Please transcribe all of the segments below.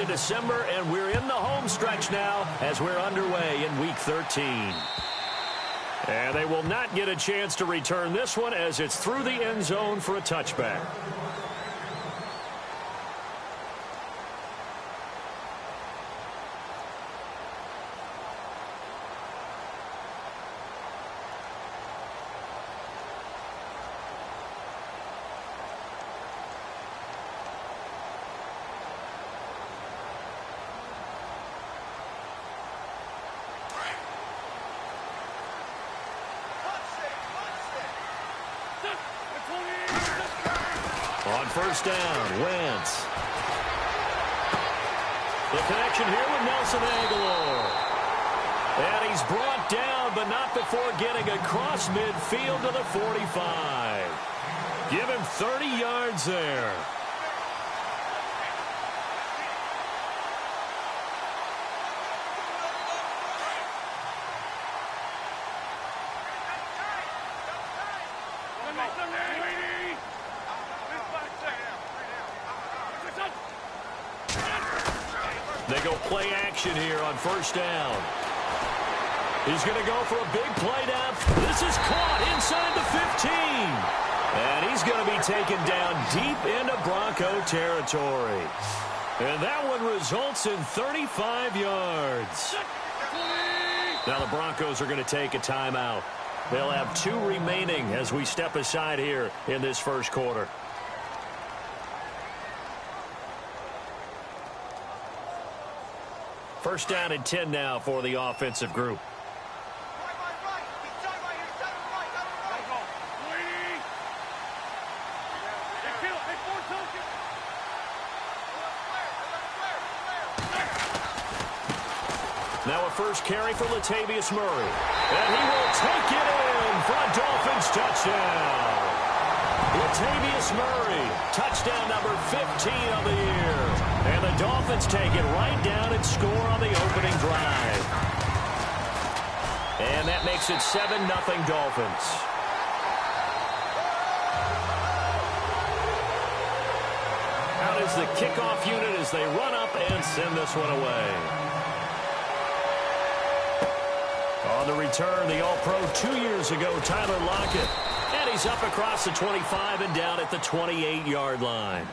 into December, and we're in the home stretch now as we're underway in Week 13. And they will not get a chance to return this one as it's through the end zone for a touchback. On first down, Wentz. The connection here with Nelson Aguilar. And he's brought down, but not before getting across midfield to the 45. Give him 30 yards there. They go play action here on first down. He's going to go for a big play down. This is caught inside the 15. And he's going to be taken down deep into Bronco territory. And that one results in 35 yards. Now the Broncos are going to take a timeout. They'll have 2 remaining as we step aside here in this first quarter. First down and 10 now for the offensive group. Now a first carry for Latavius Murray. And he will take it in for a Dolphins touchdown. Latavius Murray, touchdown number 15 of the year. And the Dolphins take it right down and score on the opening drive. And that makes it 7-0 Dolphins. Out is the kickoff unit as they run up and send this one away. On the return, the All-Pro 2 years ago, Tyler Lockett. And he's up across the 25 and down at the 28-yard line.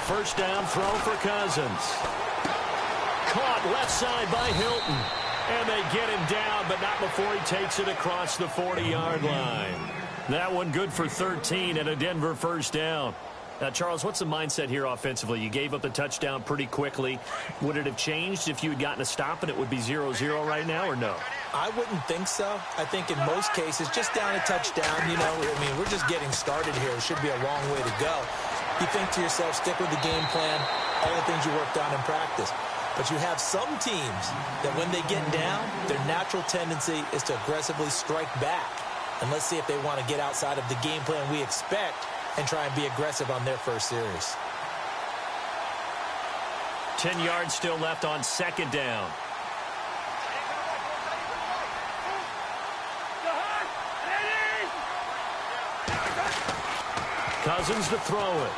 First down throw for Cousins. Caught left side by Hilton. And they get him down, but not before he takes it across the 40-yard line. That one good for 13 and a Denver first down. Now, Charles, what's the mindset here offensively? You gave up the touchdown pretty quickly. Would it have changed if you had gotten a stop and it would be 0-0 right now, or no? I wouldn't think so. I think in most cases, just down a touchdown, you know, I mean, we're just getting started here. It should be a long way to go. You think to yourself, stick with the game plan, all the things you worked on in practice. But you have some teams that when they get down, their natural tendency is to aggressively strike back. And let's see if they want to get outside of the game plan we expect and try and be aggressive on their first series. 10 yards still left on second down. Cousins to throw it.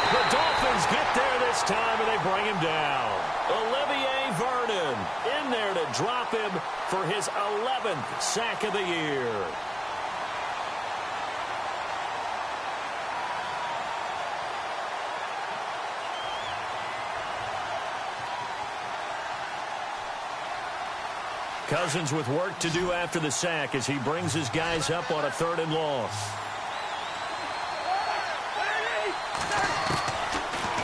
The Dolphins get there this time, and they bring him down. Olivier Vernon in there to drop him for his 11th sack of the year. Cousins with work to do after the sack as he brings his guys up on a 3rd and long.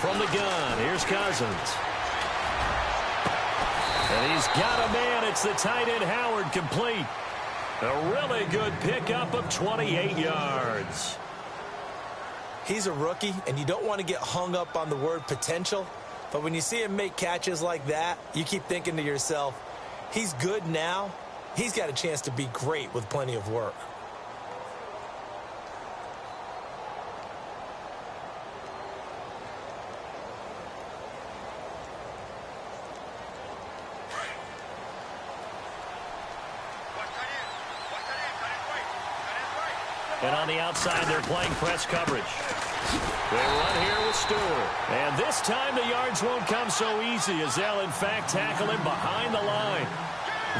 From the gun, here's Cousins. And he's got a man. It's the tight end Howard complete. A really good pickup of 28 yards. He's a rookie, and you don't want to get hung up on the word potential. But when you see him make catches like that, you keep thinking to yourself, he's good now. He's got a chance to be great with plenty of work. And on the outside, they're playing press coverage. They run here with Stewart. And this time the yards won't come so easy as they'll, in fact, tackle him behind the line.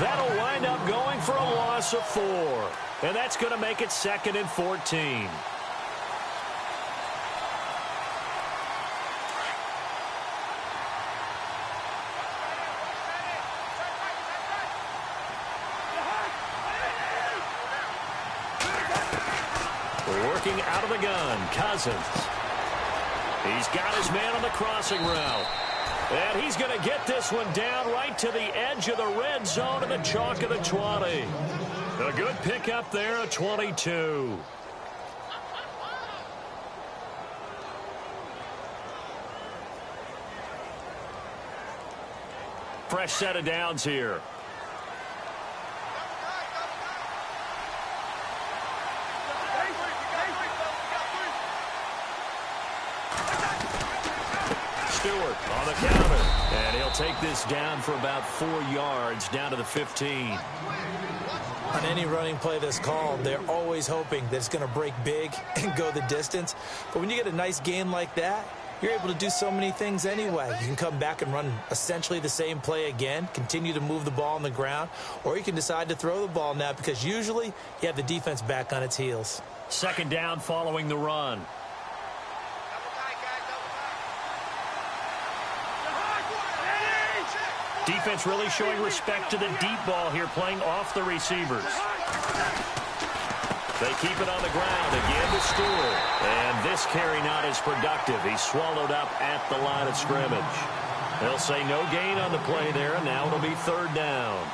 That'll wind up going for a loss of 4. And that's going to make it 2nd and 14. Working out of the gun, Cousins. He's got his man on the crossing route. And he's going to get this one down right to the edge of the red zone of the chalk of the 20. A good pickup there, a 22. Fresh set of downs here. Stewart on the counter. And he'll take this down for about 4 yards, down to the 15. On any running play that's called, they're always hoping that it's going to break big and go the distance. But when you get a nice gain like that, you're able to do so many things anyway. You can come back and run essentially the same play again, continue to move the ball on the ground, or you can decide to throw the ball now because usually you have the defense back on its heels. 2nd down following the run. Defense really showing respect to the deep ball here, playing off the receivers. They keep it on the ground again to Stewart. And this carry not as productive. He's swallowed up at the line of scrimmage. They'll say no gain on the play there, and now it'll be 3rd down.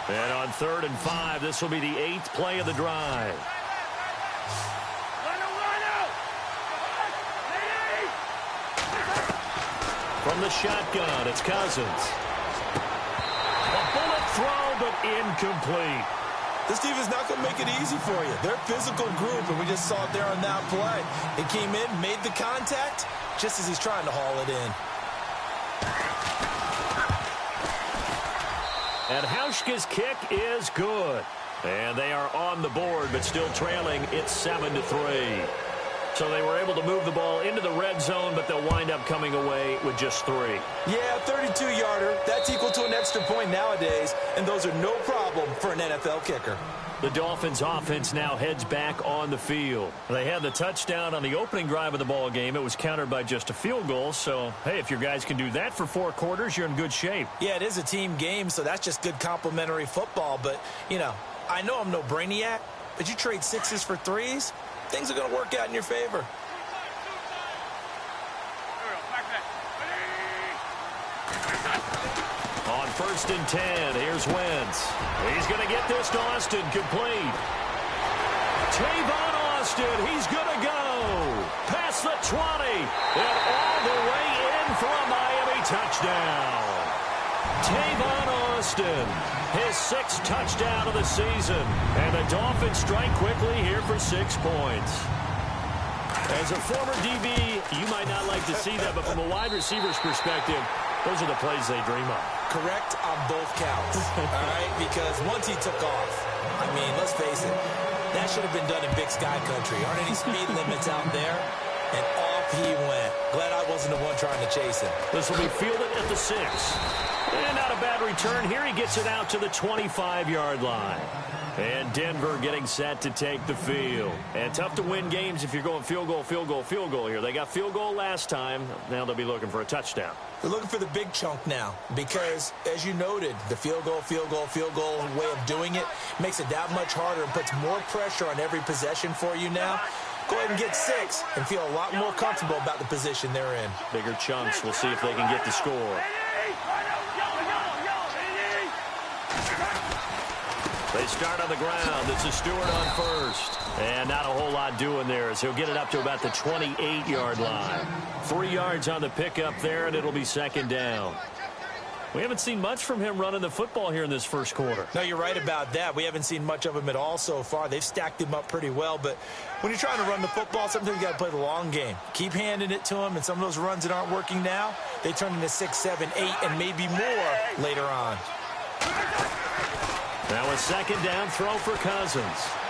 And on 3rd and 5, this will be the 8th play of the drive. From the shotgun, it's Cousins. A bullet throw, but incomplete. This defense is not going to make it easy for you. They're a physical group, and we just saw it there on that play. He came in, made the contact, just as he's trying to haul it in. And Hauschka's kick is good. And they are on the board, but still trailing. It's 7-3. So they were able to move the ball into the red zone, but they'll wind up coming away with just 3. Yeah, 32-yarder. That's equal to an extra point nowadays, and those are no problem for an NFL kicker. The Dolphins offense now heads back on the field. They had the touchdown on the opening drive of the ball game. It was countered by just a field goal. So, hey, if your guys can do that for 4 quarters, you're in good shape. Yeah, it is a team game, so that's just good complimentary football. But, you know, I know I'm no brainiac, but you trade 6s for 3s, things are going to work out in your favor. On 1st and 10, here's Wentz. He's going to get this to Austin, complete. Tavon Austin, he's going to go. Past the 20, and all the way in for a Miami touchdown. Tavon Austin, his 6th touchdown of the season. And the Dolphins strike quickly here for 6 points. As a former DB, you might not like to see that, but from a wide receiver's perspective, those are the plays they dream of. Correct on both counts, all right? Because once he took off, I mean, let's face it, that should have been done in Big Sky Country. Aren't any speed limits out there? And off he went. Glad I wasn't the one trying to chase him. This will be fielded at the 6. And not a bad return. Here he gets it out to the 25-yard line. And Denver getting set to take the field. And tough to win games if you're going field goal, field goal, field goal here. They got field goal last time. Now they'll be looking for a touchdown. They're looking for the big chunk now because, as you noted, the field goal way of doing it makes it that much harder and puts more pressure on every possession for you now. Go ahead and get 6 and feel a lot more comfortable about the position they're in. Bigger chunks. We'll see if they can get the score. They start on the ground. It's a Stewart on 1st. And not a whole lot doing there as he'll get it up to about the 28-yard line. 3 yards on the pickup there, and it'll be 2nd down. We haven't seen much from him running the football here in this first quarter. No, you're right about that. We haven't seen much of him at all so far. They've stacked him up pretty well, but when you're trying to run the football, sometimes you got to play the long game. Keep handing it to him, and some of those runs that aren't working now, they turn into 6, 7, 8, and maybe more later on. Now a second down throw for Cousins.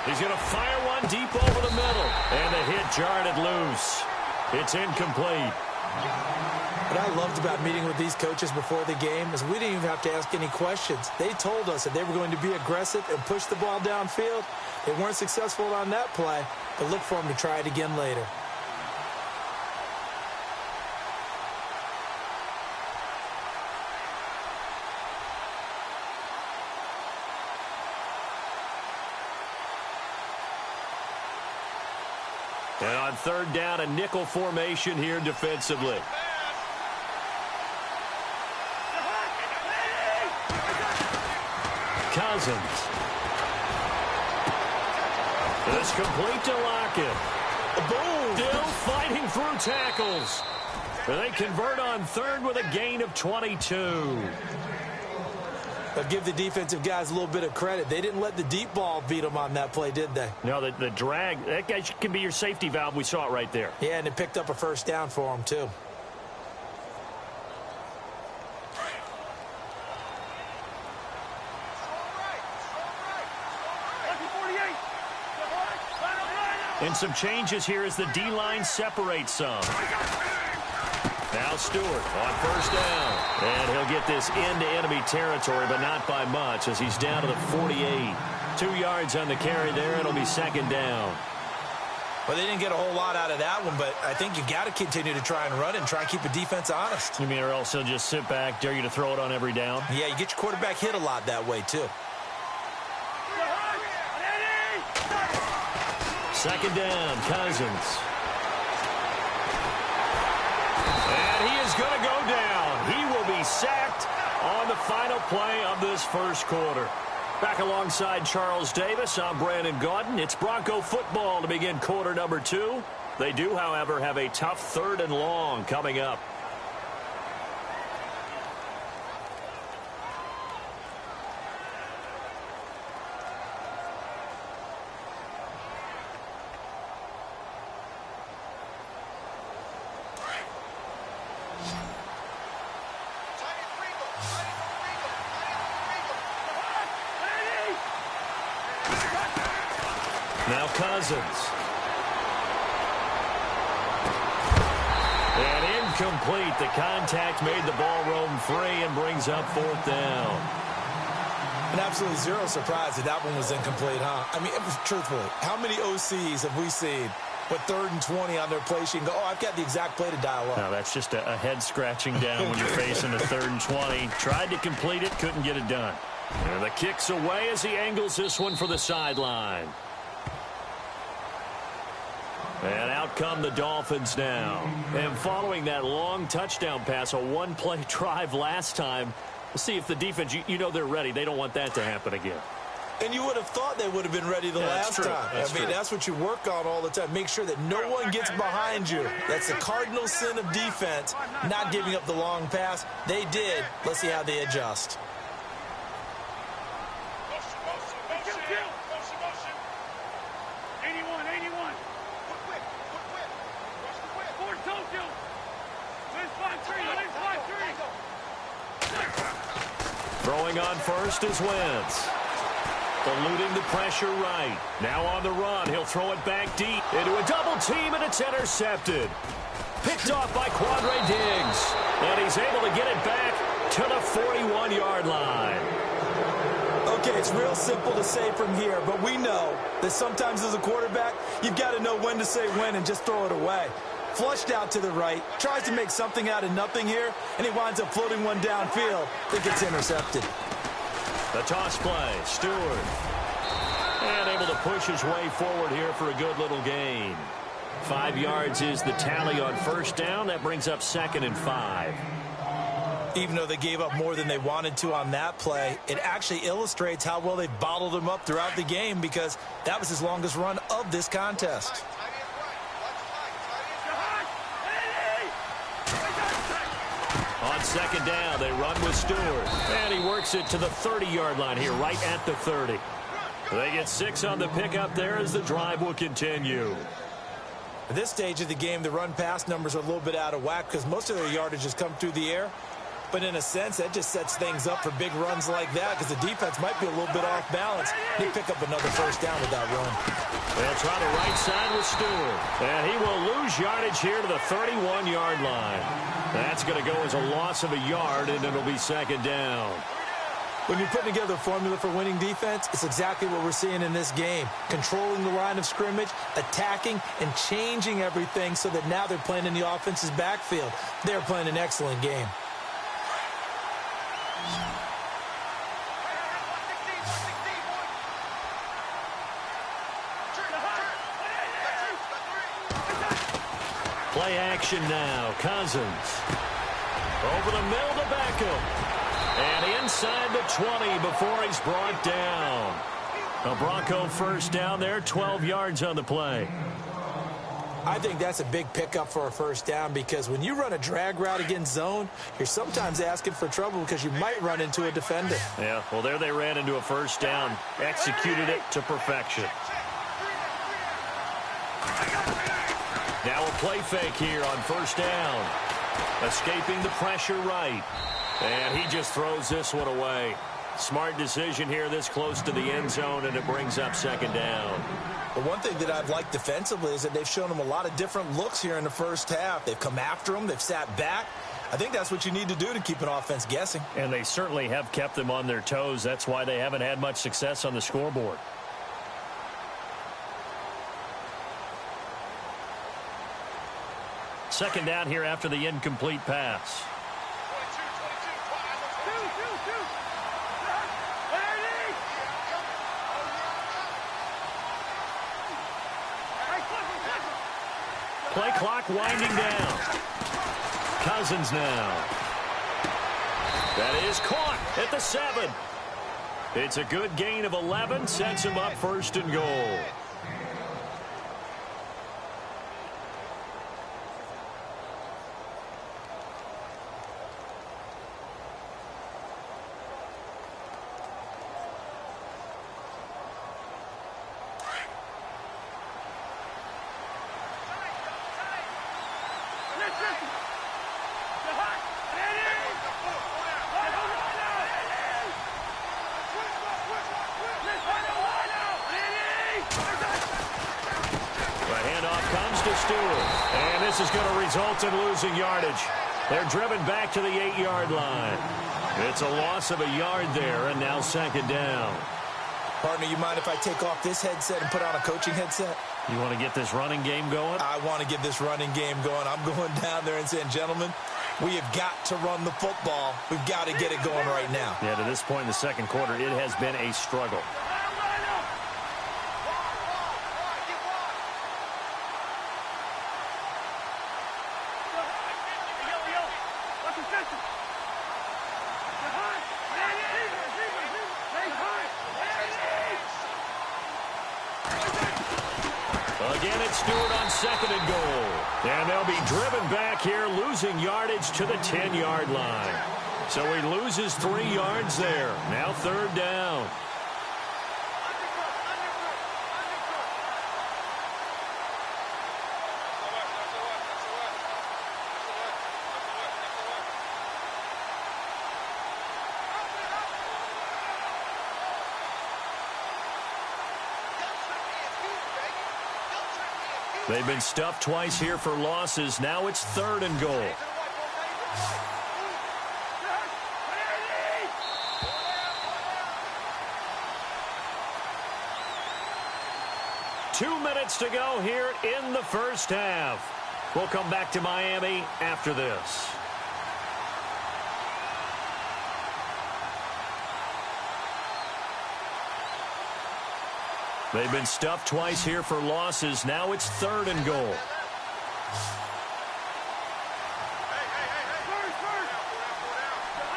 He's going to fire one deep over the middle, and the hit jarred it loose. It's incomplete. What I loved about meeting with these coaches before the game is we didn't even have to ask any questions. They told us that they were going to be aggressive and push the ball downfield. They weren't successful on that play, but look for them to try it again later. And on third down, a nickel formation here defensively. Cousins. It's complete to Lockett. Boom! Still fighting through tackles. They convert on third with a gain of 22. But give the defensive guys a little bit of credit. They didn't let the deep ball beat them on that play, did they? No, the drag, that guy can be your safety valve. We saw it right there. Yeah, and it picked up a first down for them, too. And some changes here as the D-line separates some. Now Stewart on first down. And he'll get this into enemy territory, but not by much as he's down to the 48. 2 yards on the carry there. It'll be second down. Well, they didn't get a whole lot out of that one, but I think you got to continue to try and run and try and keep the defense honest. You mean or else he'll just sit back, dare you to throw it on every down? Yeah, you get your quarterback hit a lot that way, too. Second down, Cousins. And he is going to go down. He will be sacked on the final play of this first quarter. Back alongside Charles Davis, I'm Brandon Gaudin. It's Bronco football to begin quarter number 2. They do, however, have a tough third and long coming up. Now Cousins. And incomplete. The contact made the ball roam free and brings up fourth down. And absolutely zero surprise that one was incomplete, huh? I mean, truthfully, how many OCs have we seen with 3rd and 20 on their play sheet and go, oh, I've got the exact play to dial up? No, that's just a head scratching down when you're facing a 3rd and 20. Tried to complete it, couldn't get it done. And the kick's away as he angles this one for the sideline. And out come the Dolphins now. And following that long touchdown pass, a one-play drive last time, we'll see if the defense, you know they're ready. They don't want that to happen again. And you would have thought they would have been ready the last time. I mean, that's what you work on all the time. Make sure that no one gets behind you. That's the cardinal sin of defense, not giving up the long pass. They did. Let's see how they adjust. Throwing on first is Wentz. Eluding the pressure right. Now on the run. He'll throw it back deep into a double team, and it's intercepted. Picked off by Quandre Diggs. And he's able to get it back to the 41-yard line. Okay, it's real simple to say from here, but we know that sometimes as a quarterback, you've got to know when to say when and just throw it away. Flushed out to the right, tries to make something out of nothing here, and he winds up floating one downfield that gets intercepted. The toss play, Stewart. And able to push his way forward here for a good little gain. 5 yards is the tally on first down. That brings up 2nd and 5. Even though they gave up more than they wanted to on that play, it actually illustrates how well they bottled him up throughout the game because that was his longest run of this contest. On On second down, they run with Stewart. And he works it to the 30-yard line here, right at the 30. They get 6 on the pickup there as the drive will continue. At this stage of the game, the run-pass numbers are a little bit out of whack because most of their yardage has come through the air. But in a sense, that just sets things up for big runs like that because the defense might be a little bit off balance. They pick up another first down with that run. They'll try the right side with Stewart. And he will lose yardage here to the 31-yard line. That's going to go as a loss of a yard, and it'll be second down. When you're putting together a formula for winning defense, it's exactly what we're seeing in this game. Controlling the line of scrimmage, attacking, and changing everything so that now they're playing in the offense's backfield. They're playing an excellent game. Play action now. Cousins. Over the middle to Beckham. And inside the 20 before he's brought down. A Bronco first down there, 12 yards on the play. I think that's a big pickup for a first down because when you run a drag route against zone, you're sometimes asking for trouble because you might run into a defender. Yeah, well, there they ran into a first down. Executed it to perfection. Now a play fake here on first down. Escaping the pressure right. And he just throws this one away. Smart decision here this close to the end zone, and it brings up second down. The one thing that I've liked defensively is that they've shown them a lot of different looks here in the first half. They've come after them. They've sat back. I think that's what you need to do to keep an offense guessing. And they certainly have kept them on their toes. That's why they haven't had much success on the scoreboard. Second down here after the incomplete pass. Play clock winding down. Cousins now. That is caught at the 7. It's a good gain of 11. Sets him up first and goal. And this is going to result in losing yardage. They're driven back to the 8-yard line. It's a loss of a yard there, and now second down. Partner, you mind if I take off this headset and put on a coaching headset? You want to get this running game going? I want to get this running game going. I'm going down there and saying, gentlemen, we have got to run the football. We've got to get it going right now. Yeah, to this point in the second quarter, it has been a struggle. Again, it's Stewart on second and goal. And they'll be driven back here, losing yardage to the 10-yard line. So he loses 3 yards there. Now third down. They've been stuffed twice here for losses. Now it's third and goal. Two minutes to go here in the first half. We'll come back to Miami after this. They've been stuffed twice here for losses. Now it's third and goal.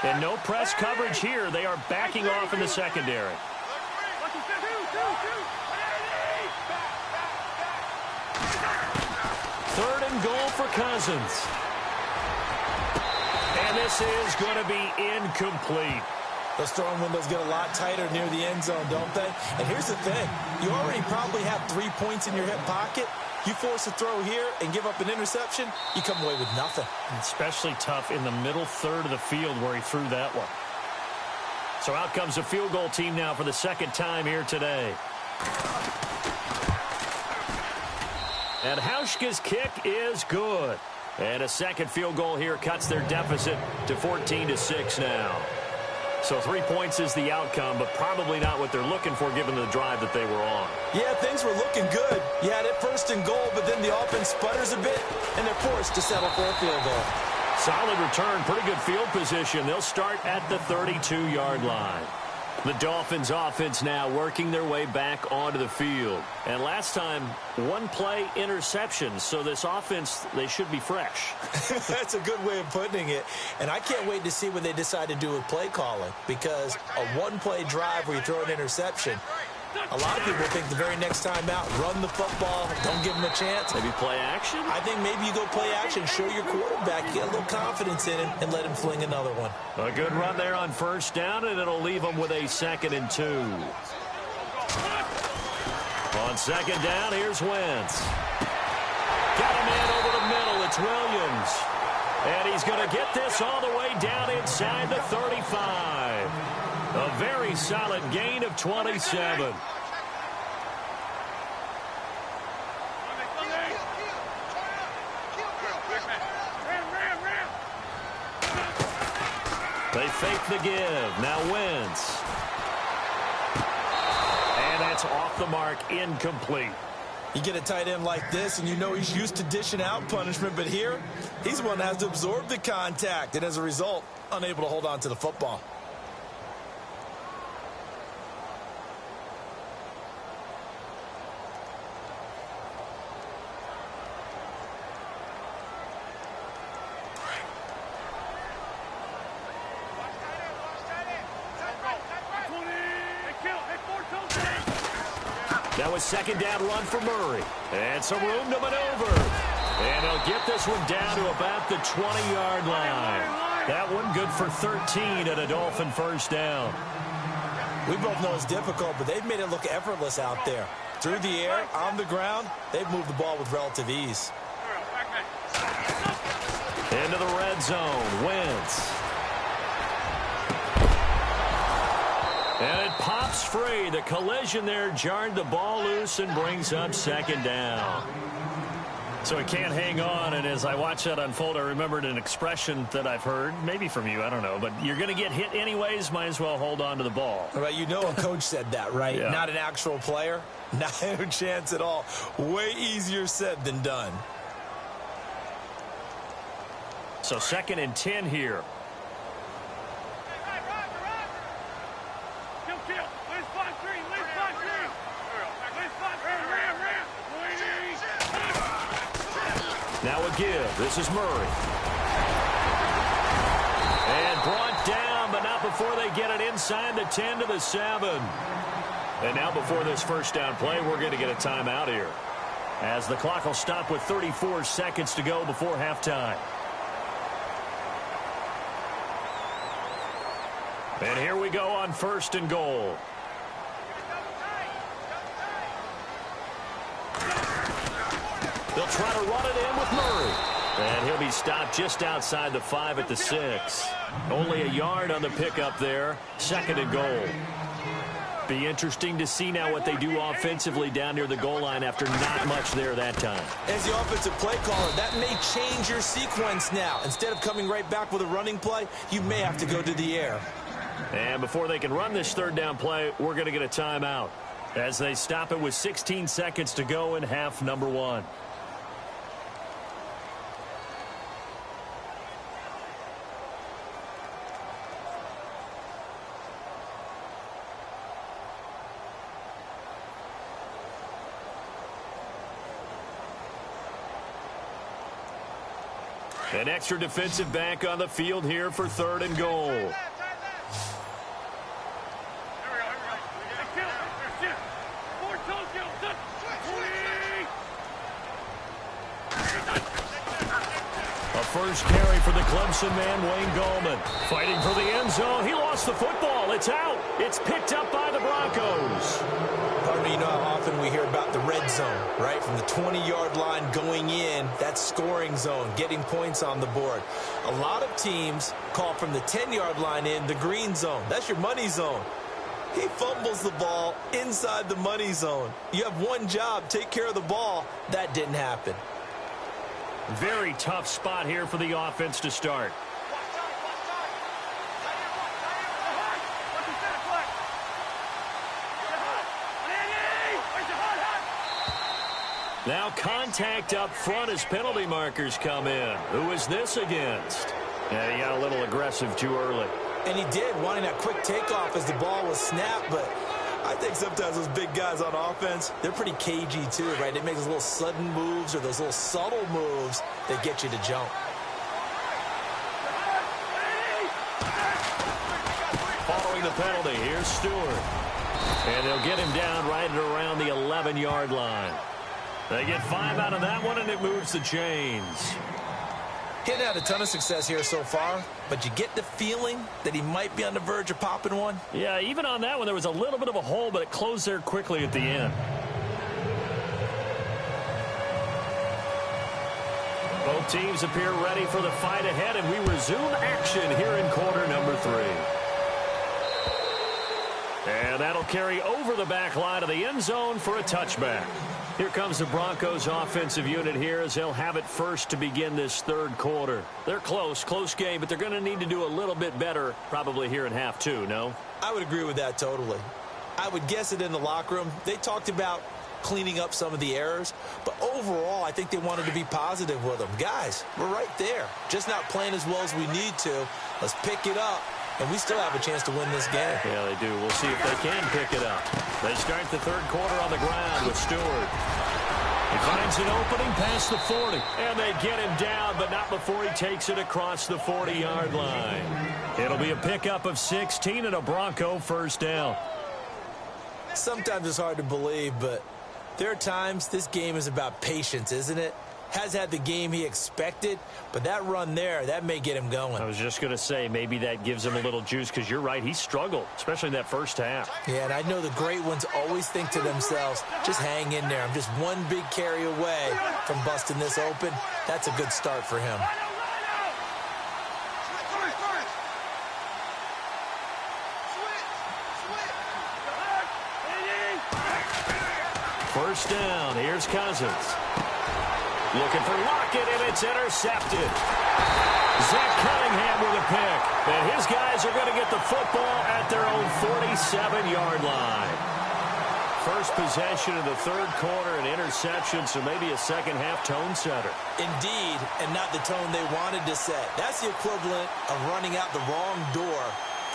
And no press coverage here. They are backing off in the secondary. Third and goal for Cousins. And this is going to be incomplete. Those throwing windows get a lot tighter near the end zone, don't they? And here's the thing. You already probably have 3 points in your hip pocket. You force a throw here and give up an interception, you come away with nothing. Especially tough in the middle third of the field where he threw that one. So out comes a field goal team now for the second time here today. And Hauschka's kick is good. And a second field goal here cuts their deficit to 14-6 now. So 3 points is the outcome, but probably not what they're looking for given the drive that they were on. Yeah, things were looking good. You had it first and goal, but then the offense sputters a bit, and they're forced to settle for a field goal. Solid return, pretty good field position. They'll start at the 32-yard line. The Dolphins offense now working their way back onto the field. And last time, one play interception. So this offense, they should be fresh. That's a good way of putting it. And I can't wait to see what they decide to do with play calling. Because a one-play drive where you throw an interception, a lot of people think the very next time out, run the football, don't give them a chance. Maybe play action? I think maybe you go play action, show your quarterback, get a little confidence in him, and let him fling another one. A good run there on first down, and it'll leave them with a 2nd and 2. On second down, here's Wentz. Got a man over the middle. It's Williams. And he's going to get this all the way down inside the 35. A very solid gain of 27. They fake the give. Now Wentz. And that's off the mark, incomplete. You get a tight end like this, and you know he's used to dishing out punishment, but here, he's one that has to absorb the contact, and as a result, unable to hold on to the football. That was second down run for Murray. And some room to maneuver. And he'll get this one down to about the 20-yard line. That one good for 13 at a Dolphin first down. We both know it's difficult, but they've made it look effortless out there. Through the air, on the ground, they've moved the ball with relative ease. Into the red zone. Wentz. And it pops free. The collision there jarred the ball loose and brings up second down. So it can't hang on, and as I watch that unfold, I remembered an expression that I've heard, maybe from you, I don't know, but you're going to get hit anyways, might as well hold on to the ball. Right, you know a coach said that, right? Yeah. Not an actual player. Not a chance at all. Way easier said than done. So 2nd and 10 here. Now a give. This is Murray. And brought down, but not before they get it inside the 10 to the 7. And now before this first down play, we're going to get a timeout here, as the clock will stop with 34 seconds to go before halftime. And here we go on 1st and goal. They'll try to run it in with Murray. And he'll be stopped just outside the 5 at the 6. Only a yard on the pickup there. 2nd and goal. Be interesting to see now what they do offensively down near the goal line after not much there that time. As the offensive play caller, that may change your sequence now. Instead of coming right back with a running play, you may have to go to the air. And before they can run this third down play, we're going to get a timeout, as they stop it with 16 seconds to go in half number 1. An extra defensive back on the field here for 3rd and goal. A first carry for the Clemson man, Wayne Gallman. Fighting for the end zone. He lost the football. It's out. It's picked up by the Broncos. Pardon me, you know how often we hear about the red zone, right? From the 20-yard line going in, that's scoring zone, getting points on the board. A lot of teams call from the 10-yard line in the green zone. That's your money zone. He fumbles the ball inside the money zone. You have one job, take care of the ball. That didn't happen. Very tough spot here for the offense to start. Now contact up front as penalty markers come in. Who is this against? Yeah, he got a little aggressive too early. And he did, wanting that quick takeoff as the ball was snapped, but I think sometimes those big guys on offense, they're pretty cagey too, right? They make those little sudden moves or those little subtle moves that get you to jump. Following the penalty, here's Stewart. And they'll get him down right at around the 11-yard line. They get 5 out of that one, and it moves the chains. He hadn't had a ton of success here so far, but you get the feeling that he might be on the verge of popping one. Yeah, even on that one, there was a little bit of a hole, but it closed there quickly at the end. Both teams appear ready for the fight ahead, and we resume action here in quarter number 3. And that'll carry over the back line of the end zone for a touchback. Here comes the Broncos offensive unit here as they'll have it first to begin this third quarter. They're close game, but they're going to need to do a little bit better probably here in half 2, no? I would agree with that totally. I would guess it in the locker room. They talked about cleaning up some of the errors, but overall I think they wanted to be positive with them. Guys, we're right there. Just not playing as well as we need to. Let's pick it up. And we still have a chance to win this game. Yeah, they do. We'll see if they can pick it up. They start the third quarter on the ground with Stewart. He finds an opening past the 40. And they get him down, but not before he takes it across the 40-yard line. It'll be a pickup of 16 and a Bronco first down. Sometimes it's hard to believe, but there are times this game is about patience, isn't it? Has had the game he expected, but that run there, that may get him going. I was just going to say, maybe that gives him a little juice, because you're right, he struggled, especially in that first half. Yeah, and I know the great ones always think to themselves, just hang in there. I'm just one big carry away from busting this open. That's a good start for him. First down, here's Cousins. Looking for Lockett, and it's intercepted. Zach Cunningham with a pick. And his guys are going to get the football at their own 47-yard line. First possession of the third quarter, an interception, so maybe a second-half tone setter. Indeed, and not the tone they wanted to set. That's the equivalent of running out the wrong door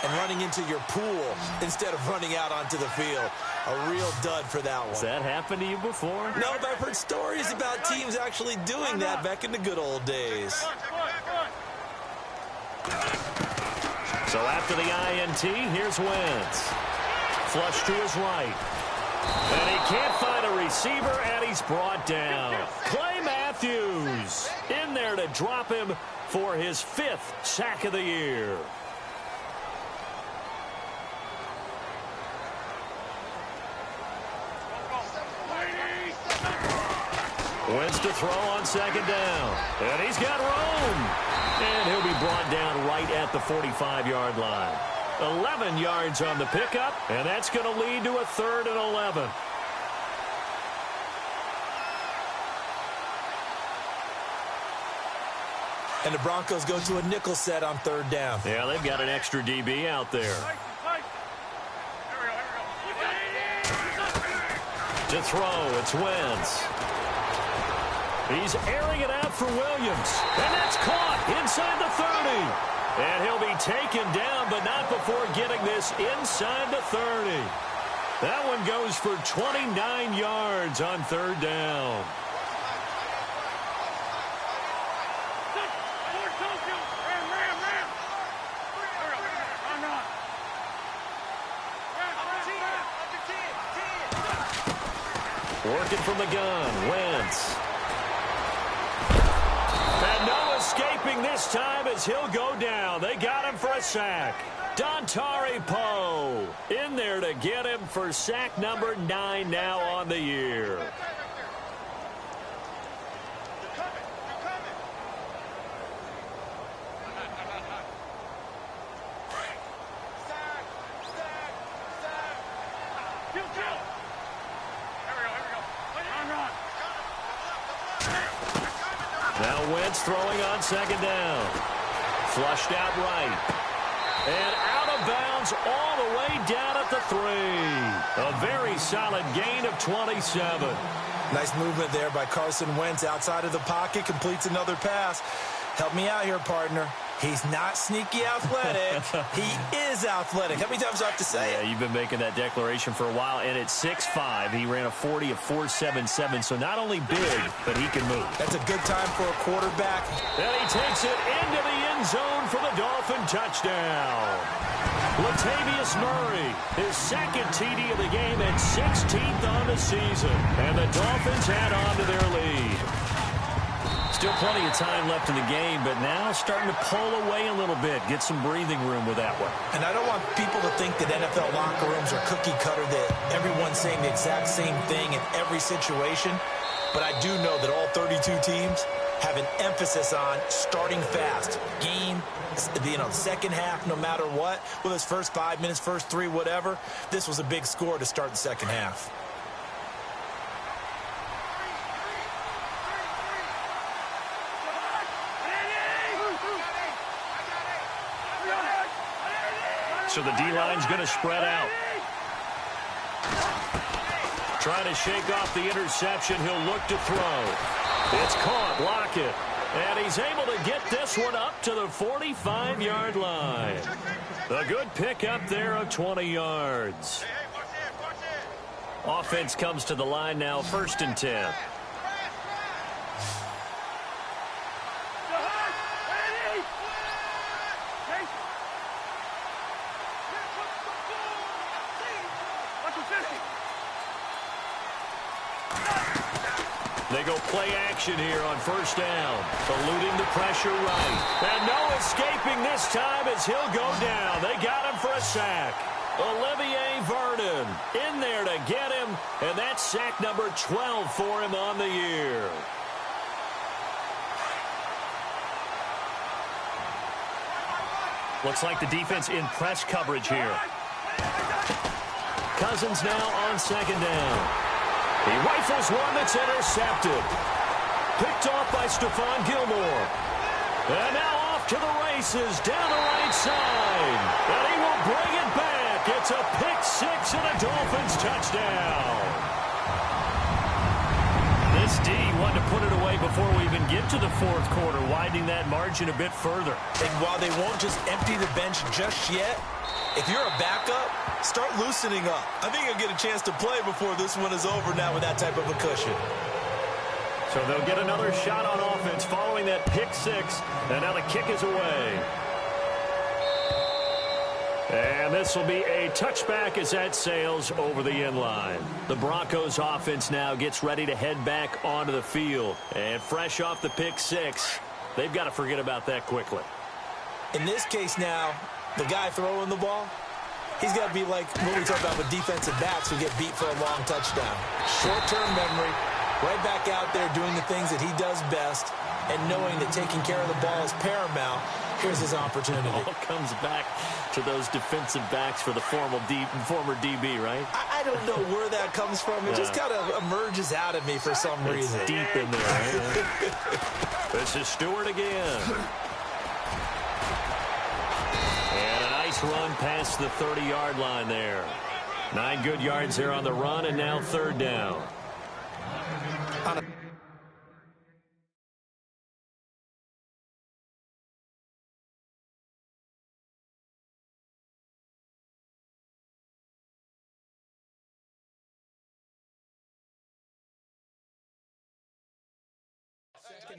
and running into your pool instead of running out onto the field. A real dud for that one. Has that happened to you before? No, but I've heard stories about teams actually doing that back in the good old days. So after the INT, here's Wentz. Flush to his right. And he can't find a receiver, and he's brought down. Clay Matthews in there to drop him for his 5th sack of the year. Wentz to throw on second down. And he's got room. And he'll be brought down right at the 45-yard line. 11 yards on the pickup, and that's going to lead to a 3rd and 11. And the Broncos go to a nickel set on 3rd down. Yeah, they've got an extra DB out there. To throw, it's Wentz. He's airing it out for Williams. And that's caught inside the 30. And he'll be taken down, but not before getting this inside the 30. That one goes for 29 yards on 3rd down. Working from the gun, Wentz. And no escaping escaping this time as he'll go down. They got him for a sack. Dontari Poe in there to get him for sack number 9 now on the year. Now Wentz throwing on second down. Flushed out right. And out of bounds all the way down at the 3. A very solid gain of 27. Nice movement there by Carson Wentz outside of the pocket. Completes another pass. Help me out here, partner. He's not sneaky athletic. He is athletic. How many times do I have to say it? Yeah, you've been making that declaration for a while. And at 6'5", he ran a 40 of 4.77. So not only big, but he can move. That's a good time for a quarterback. And he takes it into the end zone for the Dolphin touchdown. Latavius Murray, his second TD of the game and 16th on the season. And the Dolphins add on to their lead. Still plenty of time left in the game, but now starting to pull away a little bit. Get some breathing room with that one. And I don't want people to think that NFL locker rooms are cookie cutter, that everyone's saying the exact same thing in every situation. But I do know that all 32 teams have an emphasis on starting fast. Game, second half, no matter what. Whether it's first 5 minutes, first 3, whatever. This was a big score to start the second half. So the D-line's going to spread out. Trying to shake off the interception. He'll look to throw. It's caught. Lockett. And he's able to get this one up to the 45-yard line. A good pick up there of 20 yards. Offense comes to the line now, 1st and 10. They go play action here on 1st down. Eluding the pressure right. And no escaping this time as he'll go down. They got him for a sack. Olivier Vernon in there to get him. And that's sack number 12 for him on the year. Looks like the defense in press coverage here. Cousins now on 2nd down. He rifles one that's intercepted. Picked off by Stephon Gilmore. And now off to the races down the right side. And he will bring it back. It's a pick-6 and a Dolphins touchdown. This D wanted to put it away before we even get to the 4th quarter, widening that margin a bit further. And while they won't just empty the bench just yet, if you're a backup, start loosening up. I think you'll get a chance to play before this one is over now with that type of a cushion. So they'll get another shot on offense following that pick-6, and now the kick is away. And this will be a touchback as that sails over the end line. The Broncos offense now gets ready to head back onto the field. And fresh off the pick-6, they've got to forget about that quickly. In this case now, the guy throwing the ball, he's got to be like what we talk about with defensive backs who get beat for a long touchdown. Short-term memory, right back out there doing the things that he does best, and knowing that taking care of the ball is paramount. Here's his opportunity. It all comes back to those defensive backs for the former DB, right? I don't know where that comes from. It just kind of emerges out of me for some reason. It's deep in there. Right? This is Stewart again. And a nice run past the 30-yard line there. 9 good yards there on the run, and now 3rd down.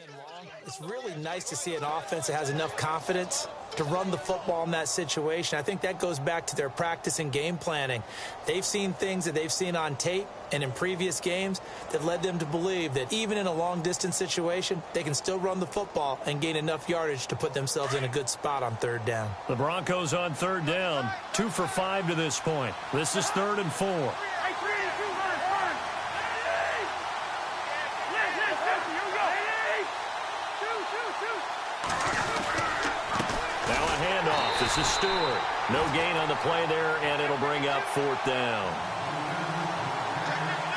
and long, it's really nice to see an offense that has enough confidence to run the football in that situation. I think that goes back to their practice and game planning. They've seen things that they've seen on tape and in previous games that led them to believe that even in a long-distance situation, they can still run the football and gain enough yardage to put themselves in a good spot on third down. The Broncos on third down, 2 for 5 to this point. This is 3rd and 4. Now a handoff. This is Stewart. No gain on the play there, and it'll bring up 4th down.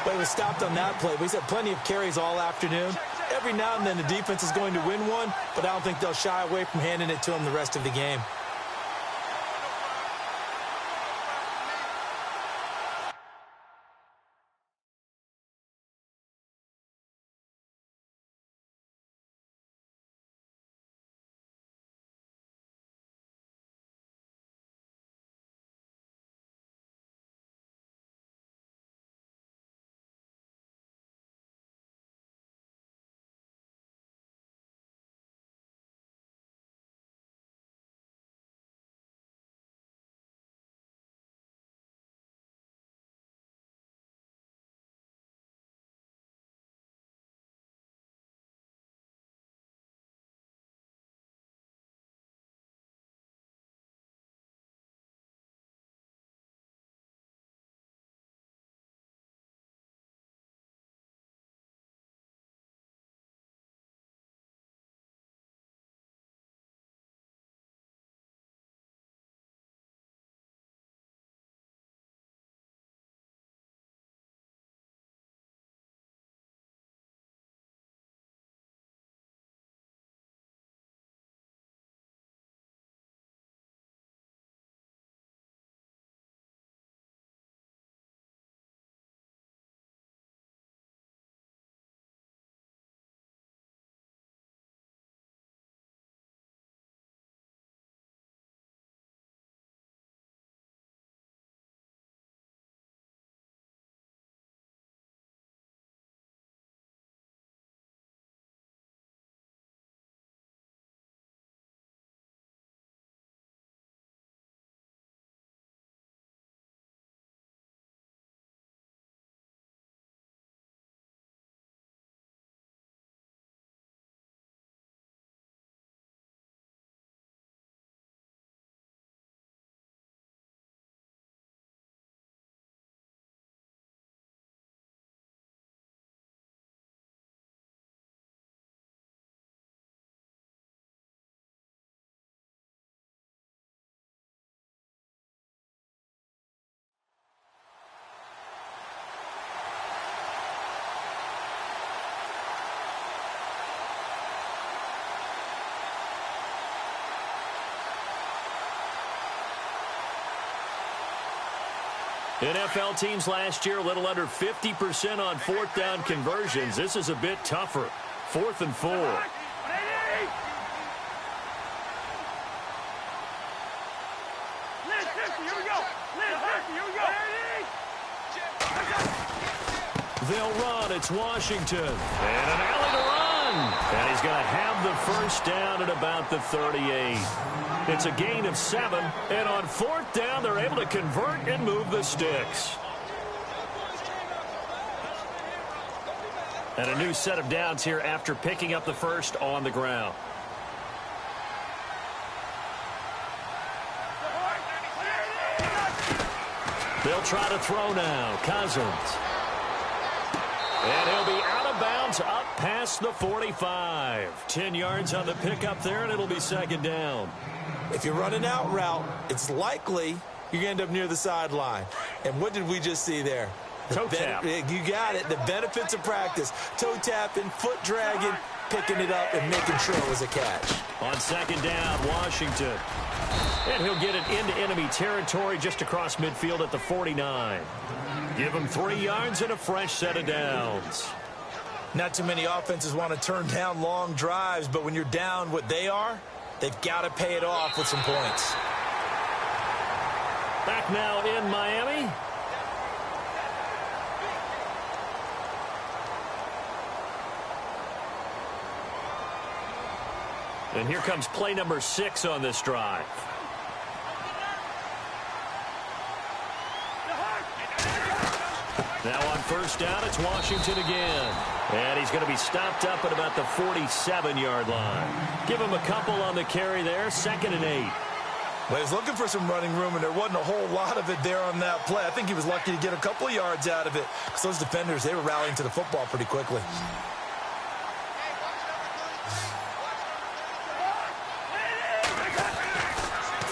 Well, he was stopped on that play, but he's had plenty of carries all afternoon. Every now and then the defense is going to win one, but I don't think they'll shy away from handing it to him the rest of the game. NFL teams last year, a little under 50% on 4th down conversions. This is a bit tougher. 4th and 4. They'll run. It's Washington. And an alley to run. And he's going to have the first down at about the 38. It's a gain of 7. And on 4th down, they're able to convert and move the sticks. And a new set of downs here after picking up the first on the ground. They'll try to throw now. Cousins. And he'll be out of bounds up past the 45. 10 yards on the pickup there, and it'll be 2nd down. If you run an out route, it's likely you're going to end up near the sideline. And what did we just see there? Toe tap. You got it. The benefits of practice. Toe tapping, foot dragging, picking it up, and making sure it was a catch. On 2nd down, Washington. And he'll get it into enemy territory just across midfield at the 49. Give him 3 yards and a fresh set of downs. Not too many offenses want to turn down long drives, but when you're down what they are, they've got to pay it off with some points. Back now in Miami. And here comes play number 6 on this drive. Now on first down, it's Washington again. And he's going to be stopped up at about the 47-yard line. Give him a couple on the carry there, 2nd and 8. Well, he was looking for some running room, and there wasn't a whole lot of it there on that play. I think he was lucky to get a couple of yards out of it, because those defenders, they were rallying to the football pretty quickly.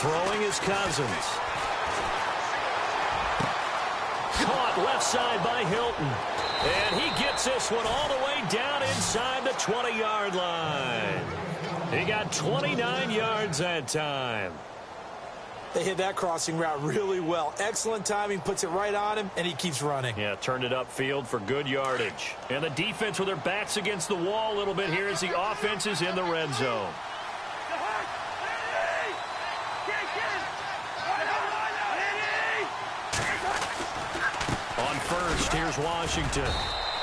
Throwing is Cousins. Caught left side by Hilton. And he gets this one all the way down inside the 20-yard line. He got 29 yards that time. They hit that crossing route really well. Excellent timing, puts it right on him, and he keeps running. Yeah, turned it upfield for good yardage. And the defense with their backs against the wall a little bit here as the offense is in the red zone. On first, here's Washington.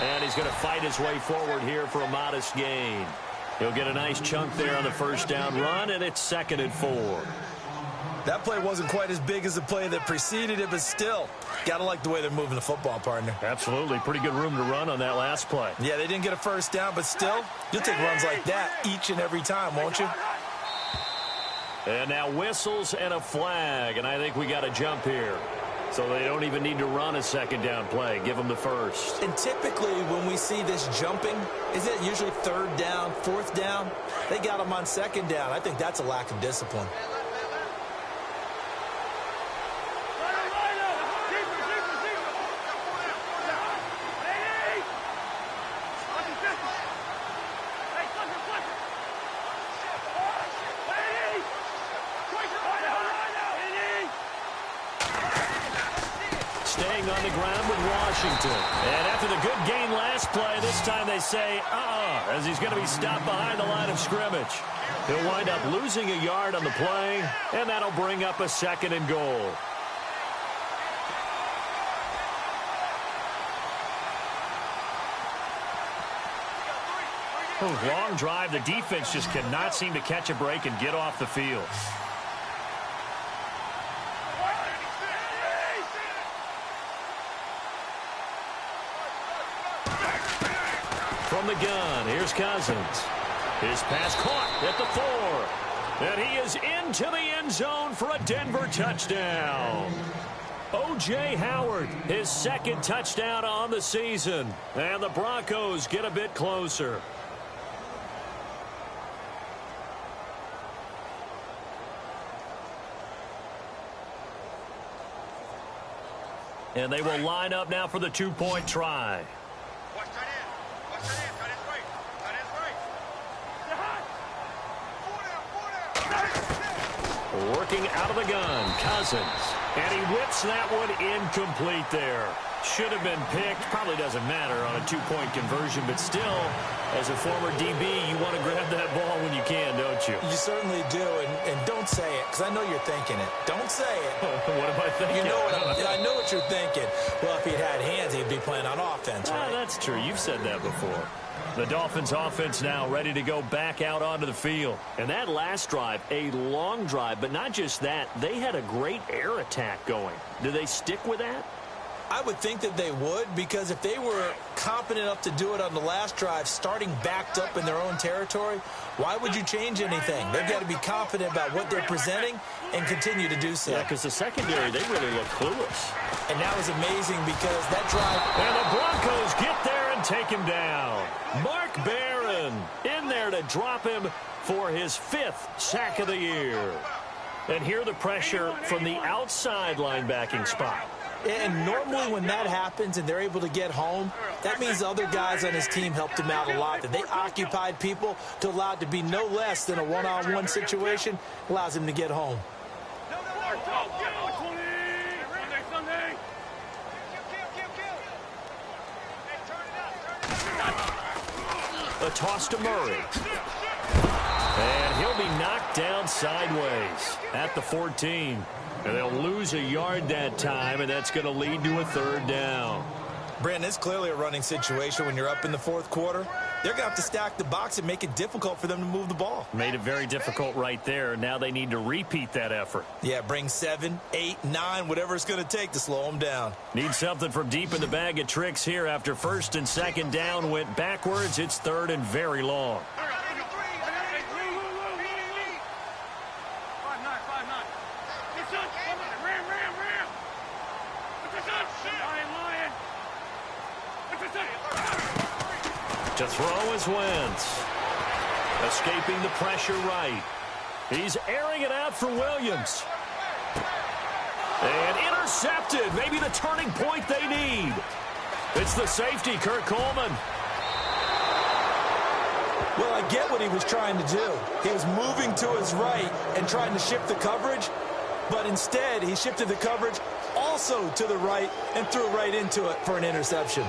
And he's going to fight his way forward here for a modest gain. He'll get a nice chunk there on the first down run, and it's 2nd and 4. That play wasn't quite as big as the play that preceded it, but still, got to like the way they're moving the football, partner. Absolutely. Pretty good room to run on that last play. Yeah, they didn't get a first down, but still, you'll take runs like that each and every time, won't you? And now whistles and a flag, and I think we got a jump here. So they don't even need to run a 2nd down play. Give them the first. And typically when we see this jumping, is it usually 3rd down, 4th down? They got them on 2nd down. I think that's a lack of discipline. Staying on the ground with Washington. And after the good gain last play, this time they say, as he's going to be stopped behind the line of scrimmage. He'll wind up losing a yard on the play, and that'll bring up a 2nd and goal. Long drive. The defense just cannot seem to catch a break and get off the field. From the gun, here's Cousins. His pass caught at the 4. And he is into the end zone for a Denver touchdown. O.J. Howard, his 2nd touchdown on the season. And the Broncos get a bit closer. And they will line up now for the 2-point try. Working out of the gun, Cousins. And he whips that one incomplete there. Should have been picked. Probably doesn't matter on a 2-point conversion, but still, as a former DB, you want to grab that ball when you can, don't you? You certainly do, and don't say it, because I know you're thinking it. Don't say it. What am I thinking? You know I know what you're thinking. Well, if he'd had hands, he'd be playing on offense, right? That's true. You've said that before. The Dolphins offense now ready to go back out onto the field. And that last drive, a long drive, but not just that, they had a great air attack going. Do they stick with that? I would think that they would, because if they were competent enough to do it on the last drive, starting backed up in their own territory, why would you change anything? They've got to be confident about what they're presenting and continue to do so. Yeah, because the secondary, they really look clueless. And that was amazing because that drive... And the Broncos get there and take him down. Mark Barron in there to drop him for his 5th sack of the year. And here the pressure from the outside linebacking spot. And normally when that happens and they're able to get home, that means the other guys on his team helped him out a lot. That they occupied people to allow it to be no less than a one-on-one situation, allows him to get home. A toss to Murray. And he'll be knocked down sideways at the 14. And they'll lose a yard that time, and that's going to lead to a 3rd down. Brandon, it's clearly a running situation when you're up in the 4th quarter. they're going to have to stack the box and make it difficult for them to move the ball. Made it very difficult right there. Now they need to repeat that effort. Yeah, bring 7, 8, 9, whatever it's going to take to slow them down. Need something from deep in the bag of tricks here after first and second down went backwards. It's third and very long. To throw is Wentz. Escaping the pressure right. He's airing it out for Williams. And intercepted. Maybe the turning point they need. It's the safety, Kurt Coleman. Well, I get what he was trying to do. He was moving to his right and trying to shift the coverage, but instead he shifted the coverage also to the right and threw right into it for an interception.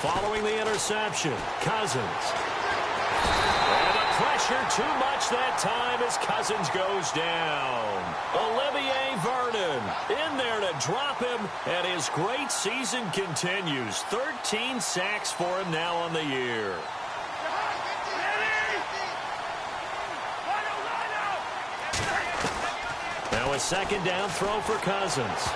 Following the interception, Cousins. And the pressure too much that time as Cousins goes down. Olivier Vernon in there to drop him, and his great season continues. 13 sacks for him now on the year. Now a second down throw for Cousins.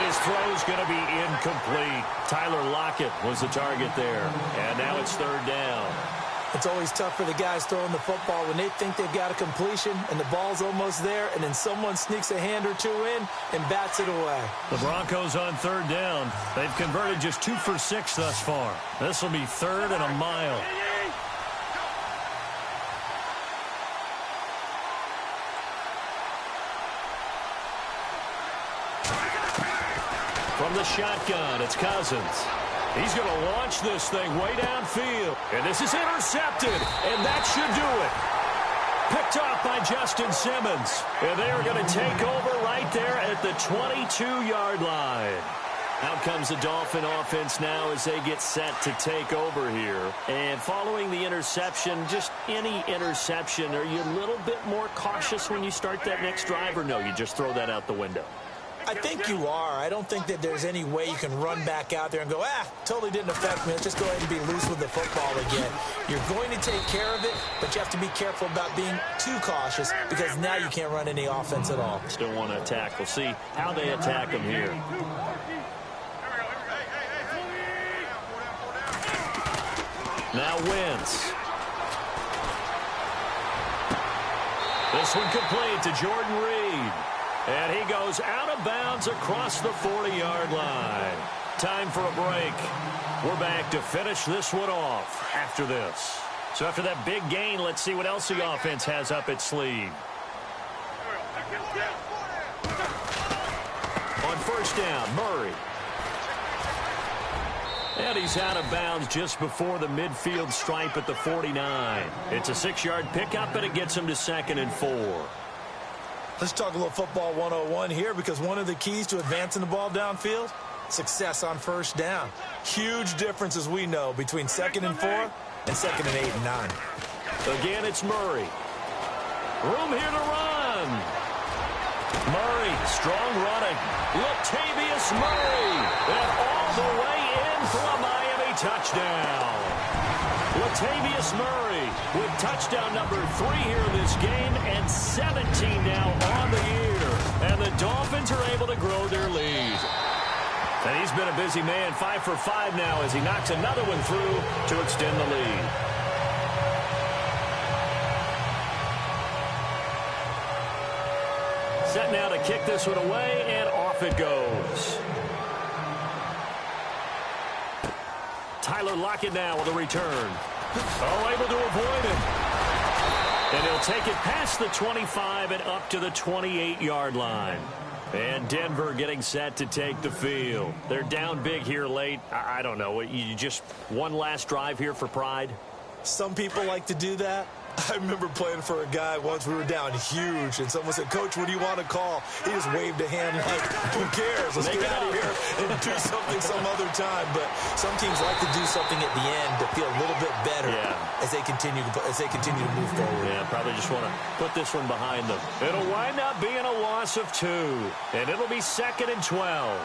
His throw's going to be incomplete. Tyler Lockett was the target there. And now it's third down. It's always tough for the guys throwing the football when they think they've got a completion and the ball's almost there, and then someone sneaks a hand or two in and bats it away. The Broncos on third down. They've converted just 2 for 6 thus far. This will be third and a mile. From the shotgun, it's Cousins. He's going to launch this thing way downfield. And this is intercepted, and that should do it. Picked off by Justin Simmons. And they are going to take over right there at the 22-yard line. Out comes the Dolphin offense now as they get set to take over here. And following the interception, just any interception, are you a little bit more cautious when you start that next drive, or no, you just throw that out the window? I think you are. I don't think that there's any way you can run back out there and go, totally didn't affect me. Let's just go ahead and be loose with the football again. You're going to take care of it, but you have to be careful about being too cautious because now you can't run any offense at all. Still want to attack. We'll see how they attack him here. Now Wentz. This one complete to Jordan Reed. And he goes out of bounds across the 40-yard line. Time for a break. We're back to finish this one off after this. So after that big gain, let's see what else the offense has up its sleeve. On first down, Murray. And he's out of bounds just before the midfield stripe at the 49. It's a 6-yard pickup, and it gets him to 2nd and 4. Let's talk a little football 101 here, because one of the keys to advancing the ball downfield, success on first down. Huge difference, as we know, between 2nd and 4 and 2nd and 8 and 9. Again, it's Murray. Room here to run. Murray, strong running. Latavius Murray. And all the way in for a Miami touchdown. Latavius Murray with touchdown number 3 here in this game, and 17 now on the year. And the Dolphins are able to grow their lead. And he's been a busy man, 5 for 5 now as he knocks another one through to extend the lead. Set now to kick this one away, and off it goes. Tyler Lockett now with a return. Oh, able to avoid it. And he'll take it past the 25 and up to the 28-yard line. And Denver getting set to take the field. They're down big here late. I don't know. You just one last drive here for pride? Some people like to do that. I remember playing for a guy once. We were down huge, and someone said, "Coach, what do you want to call?" He just waved a hand like, "Who cares? Let's get out of here and do something some other time." But some teams like to do something at the end to feel a little bit better as they continue to move forward. Yeah, probably just want to put this one behind them. It'll wind up being a loss of 2, and it'll be 2nd and 12.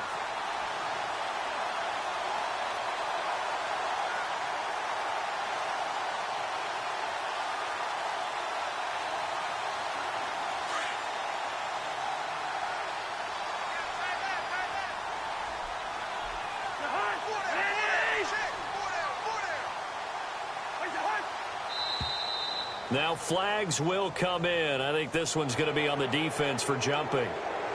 Now flags will come in. I think this one's going to be on the defense for jumping.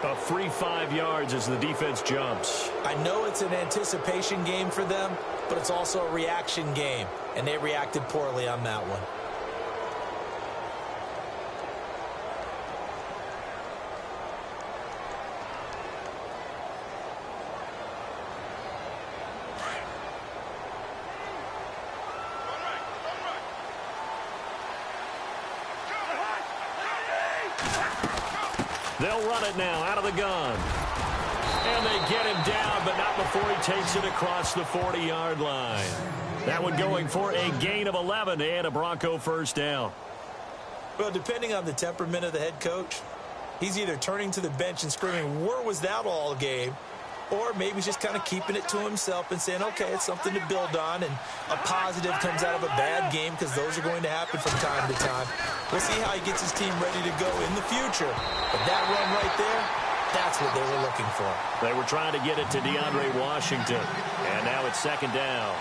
A free 5 yards as the defense jumps. I know it's an anticipation game for them, but it's also a reaction game, and they reacted poorly on that one. They'll run it now out of the gun. And they get him down, but not before he takes it across the 40-yard line. That one going for a gain of 11 and a Bronco first down. Well, depending on the temperament of the head coach, he's either turning to the bench and screaming, "Where was that all game?" Or maybe he's just kind of keeping it to himself and saying, okay, it's something to build on, and a positive comes out of a bad game, because those are going to happen from time to time. We'll see how he gets his team ready to go in the future. But that run right there, that's what they were looking for. They were trying to get it to DeAndre Washington, and now it's 2nd down.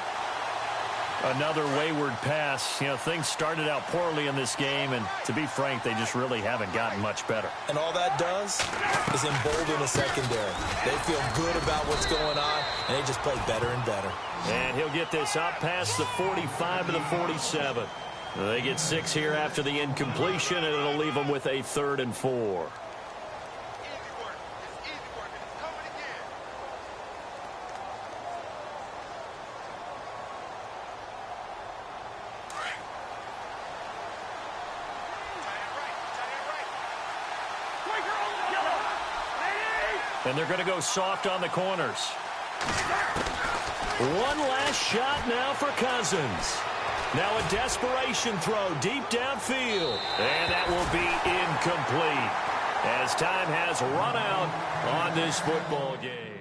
Another wayward pass. You know, things started out poorly in this game, and to be frank, they just really haven't gotten much better. And all that does is embolden the secondary. They feel good about what's going on, and they just play better and better. And he'll get this up past the 45 to the 47. They get 6 here after the incompletion, and it'll leave them with a 3rd and 4. And they're going to go soft on the corners. One last shot now for Cousins. Now a desperation throw deep downfield. And that will be incomplete as time has run out on this football game.